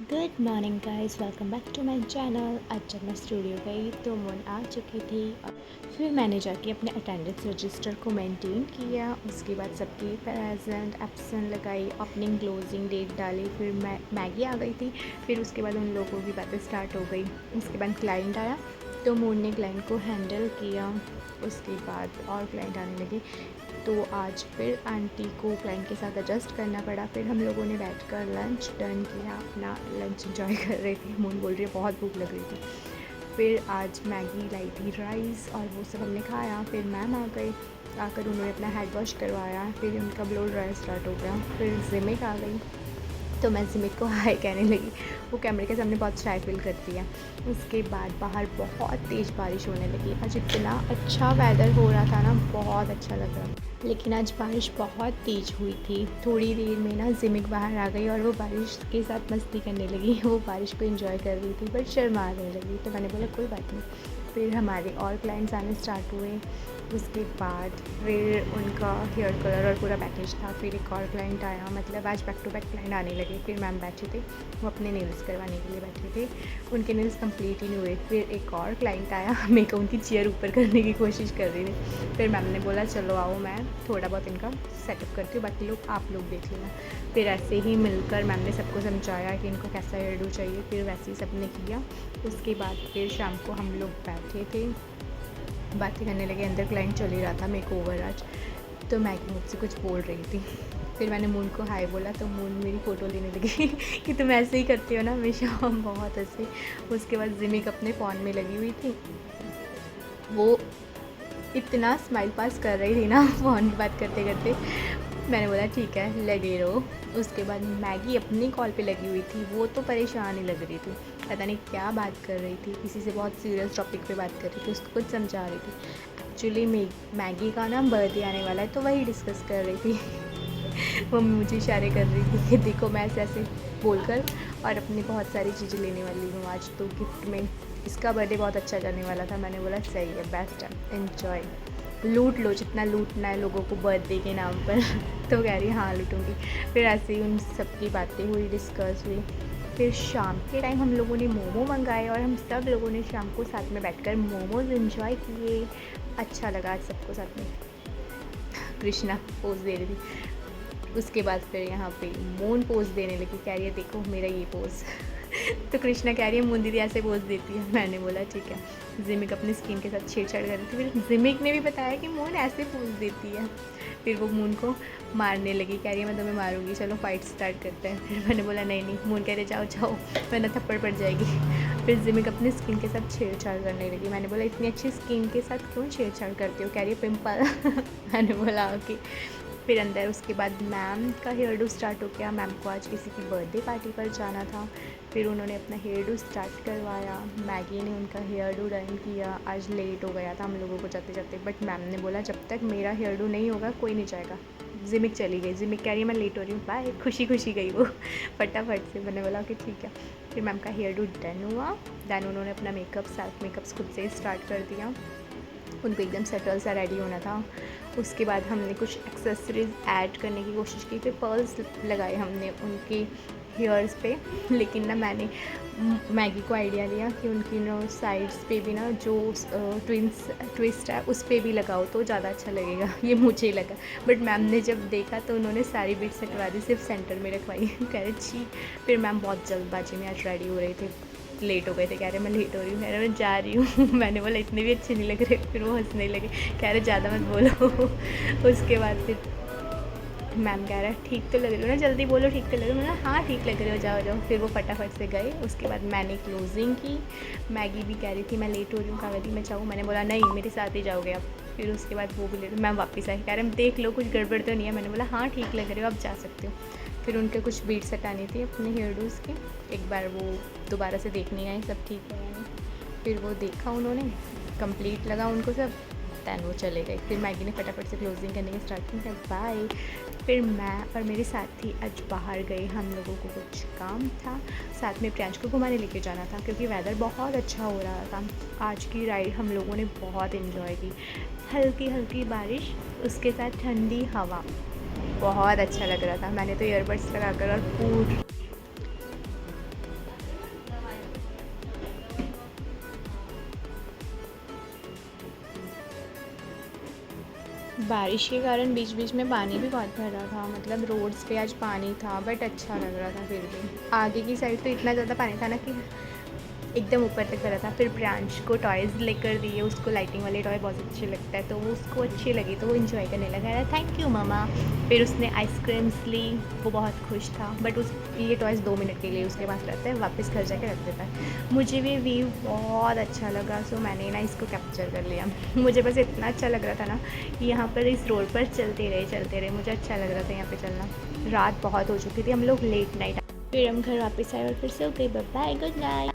Good morning guys, welcome back to my channel. आज जब मैं स्टूडियो गई तो मून आ चुकी थी और फिर मैंने जाके अपने अटेंडेंस रजिस्टर को मेंटेन किया। उसके बाद सबकी प्रेजेंट एब्सेंट लगाई, ओपनिंग क्लोजिंग डेट डाली। फिर मैगी आ गई थी। फिर उसके बाद उन लोगों की बातें स्टार्ट हो गई। उसके बाद क्लाइंट आया तो मून ने क्लाइंट को हैंडल किया। उसके बाद और क्लाइंट आने लगे तो आज फिर आंटी को क्लाइंट के साथ एडजस्ट करना पड़ा। फिर हम लोगों ने बैठकर लंच डन किया, अपना लंच एंजॉय कर रहे थे। मून बोल रही है बहुत भूख लग रही थी। फिर आज मैगी लाई थी, राइस, और वो सब हमने खाया। फिर मैम आ गए, आकर उन्होंने अपना हेड वॉश करवाया। फिर उनका ब्लो ड्राई स्टार्ट हो गया। फिर जिमिक आ गई तो मैं जिमिक को हाय कहने लगी। वो कैमरे के सामने बहुत शाय फील करती है। उसके बाद बाहर बहुत तेज़ बारिश होने लगी। आज इतना अच्छा वेदर हो रहा था ना, बहुत अच्छा लग रहा। लेकिन आज बारिश बहुत तेज़ हुई थी। थोड़ी देर में ना जिमिक बाहर आ गई और वो बारिश के साथ मस्ती करने लगी। वो बारिश को एंजॉय कर रही थी बट शर्माने लगी। तो मैंने बोला कोई बात नहीं। फिर हमारे और क्लाइंट्स आने स्टार्ट हुए। उसके बाद फिर उनका हेयर कलर और पूरा पैकेज था। फिर एक और क्लाइंट आया, मतलब आज बैक टू बैक क्लाइंट आने लगे। फिर मैम बैठे थे, वो अपने नेल्स करवाने के लिए बैठे थे। उनके नेल्स कंप्लीट ही नहीं हुए। फिर एक और क्लाइंट आया, मैं को उनकी चेयर ऊपर करने की कोशिश कर रही थी। फिर मैम ने बोला चलो आओ, मैं थोड़ा बहुत इनका सेटअप करती हूँ, बाकी लोग आप लोग देख लेना। फिर ऐसे ही मिलकर मैम ने सबको समझाया कि इनको कैसा हेयर डू चाहिए। फिर वैसे ही सब ने किया। उसके बाद फिर शाम को हम लोग बैठे थे, बातें करने लगे। अंदर क्लाइंट चल ही रहा था मेक ओवर आज। तो मैगी मुझसे कुछ बोल रही थी। फिर मैंने मून को हाय बोला तो मून मेरी फ़ोटो लेने लगी कि तुम ऐसे ही करती हो ना हमेशा। बहुत हंसी। उसके बाद जिमिक अपने फ़ोन में लगी हुई थी। वो इतना स्माइल पास कर रही थी ना फ़ोन की बात करते करते। मैंने बोला ठीक है लगे रहो। उसके बाद मैगी अपनी कॉल पे लगी हुई थी। वो तो परेशान ही लग रही थी, पता नहीं क्या बात कर रही थी। किसी से बहुत सीरियस टॉपिक पे बात कर रही थी, उसको कुछ समझा रही थी। एक्चुअली मैगी का ना बर्थडे आने वाला है तो वही डिस्कस कर रही थी। वो मुझे इशारे कर रही थी कि देखो मैं ऐसे ऐसे बोलकर और अपनी बहुत सारी चीज़ें लेने वाली हूँ आज तो गिफ्ट में। इसका बर्थडे बहुत अच्छा जाने वाला था। मैंने बोला सही है, बेस्ट है, एन्जॉय, लूट लो जितना लूटना है लोगों को बर्थडे के नाम पर। तो कह रही हाँ लूटूंगी। फिर ऐसे ही उन सब की बातें हुई, डिस्कस हुई। फिर शाम के टाइम हम लोगों ने मोमो मंगाए और हम सब लोगों ने शाम को साथ में बैठकर मोमोज एंजॉय किए। अच्छा लगा आज सबको साथ में। कृष्णा पोज दे रही थी। उसके बाद फिर यहाँ पे मून पोज देने लगी, कह रही है देखो मेरा ये पोज। तो कृष्णा कह रही है मून दीदी ऐसे पोज देती है। मैंने बोला ठीक है। जिमिक अपनी स्किन के साथ छेड़छाड़ कर रही थी। फिर जिमिक ने भी बताया कि मून ऐसे पोज देती है। फिर वो मून को मारने लगी, कह रही है मैं तुम्हें मारूंगी, चलो फाइट स्टार्ट करते हैं। फिर मैंने बोला नहीं नहीं। मून कह रहे जाओ जाओ वरना थप्पड़ पड़ जाएगी। फिर जिमिक अपनी स्किन के साथ छेड़छाड़ करने लगी। मैंने बोला इतनी अच्छी स्किन के साथ क्यों छेड़छाड़ करती हो, कह रही है पिंपल। मैंने बोला ओके। फिर अंदर उसके बाद मैम का हेयर डू स्टार्ट हो गया। मैम को आज किसी की बर्थडे पार्टी पर जाना था। फिर उन्होंने अपना हेयर डू स्टार्ट करवाया। मैगी ने उनका हेयर डू डन किया। आज लेट हो गया था हम लोगों को जाते जाते, बट मैम ने बोला जब तक मेरा हेयर डू नहीं होगा कोई नहीं जाएगा। जिमिक चली गई। जिमिक कह रही है मैं लेट हो रही हूँ, बाय। खुशी खुशी गई वो फटाफट से। मैंने बोला कि ठीक है। फिर मैम का हेयर डू डन हुआ। दैन उन्होंने अपना मेकअप, सेल्फ मेकअप्स खुद से स्टार्ट कर दिया। उनको एकदम सेटल सा रेडी होना था। उसके बाद हमने कुछ एक्सेसरीज़ ऐड करने की कोशिश की। फिर पर्ल्स लगाए हमने उनके हेयर्स पे। लेकिन ना मैंने मैगी को आइडिया दिया कि उनकी ना साइड्स पे भी ना जो ट्विस्ट है उस पर भी लगाओ तो ज़्यादा अच्छा लगेगा। ये मुझे लगा, बट मैम ने जब देखा तो उन्होंने सारी बिट्स हटवा दी, सिर्फ सेंटर में रखवाई। कह रहे छी। फिर मैम बहुत जल्दबाजी में आज रेडी हो रहे थे, लेट हो गए थे। कह रहे मैं लेट हो रही हूँ, कह रहे मैं जा रही हूँ। मैंने बोला इतने भी अच्छे नहीं लग रहे। फिर वो हंसने लगे, कह रहे ज़्यादा मत बोलो। उसके बाद फिर मैम कह रहा है ठीक तो लग रही हो ना, जल्दी बोलो ठीक तो लग रही हो। मैंने हाँ ठीक लग रही हो, जाओ जाओ। फिर वो फटाफट से गए। उसके बाद मैंने क्लोजिंग की। मैगी भी कह रही थी मैं लेट हो रही हूँ कावेरी, मैं चाहूँ। मैंने बोला नहीं मेरे साथ ही जाओगे आप। फिर उसके बाद वो भी लेट, मैम वापस आए, कह रहे देख लो कुछ गड़बड़ तो नहीं है। मैंने बोला हाँ ठीक लग रहे हो, आप जा सकते हो। फिर उनके कुछ बीट्स हटानी थी अपने हेयर डूज़ की। एक बार वो दोबारा से देखने आए सब ठीक है। फिर वो देखा उन्होंने, कंप्लीट लगा उनको सब। दैन वो चले गए। फिर मैगी ने फटाफट से क्लोजिंग करने की स्टार्ट की, बाय। फिर मैं और मेरे साथी आज बाहर गए, हम लोगों को कुछ काम था। साथ में प्रियांश को घुमाने लेके जाना था क्योंकि वेदर बहुत अच्छा हो रहा था। आज की राइड हम लोगों ने बहुत इन्जॉय की। हल्की हल्की बारिश, उसके साथ ठंडी हवा, बहुत अच्छा लग रहा था। मैंने तो ईयरबड्स लगा कर और बारिश के कारण बीच बीच में पानी भी बहुत भरा था, मतलब रोड्स पे आज पानी था, बट अच्छा लग रहा था। फिर भी आगे की साइड तो इतना ज़्यादा पानी था ना कि एकदम ऊपर तक भरा था। फिर प्रियांश को टॉयज़ लेकर दिए, उसको लाइटिंग वाले टॉय बहुत अच्छे लगता है, तो वो उसको अच्छी लगी तो वो इन्जॉय करने लगा रहा, थैंक यू ममा। फिर उसने आइसक्रीम्स ली, वो बहुत खुश था, बट उस ये टॉयज़ 2 मिनट के लिए उसके पास रहते हैं, वापस घर जाके रख देता है। मुझे भी व्यू बहुत अच्छा लगा, सो मैंने ना इसको कैप्चर कर लिया। मुझे बस इतना अच्छा लग रहा था ना कि यहाँ पर इस रोड पर चलते रहे, मुझे अच्छा लग रहा था यहाँ पर चलना। रात बहुत हो चुकी थी, हम लोग लेट नाइट फिर हम घर वापस आए और फिर सो गए। Bye bye, good night.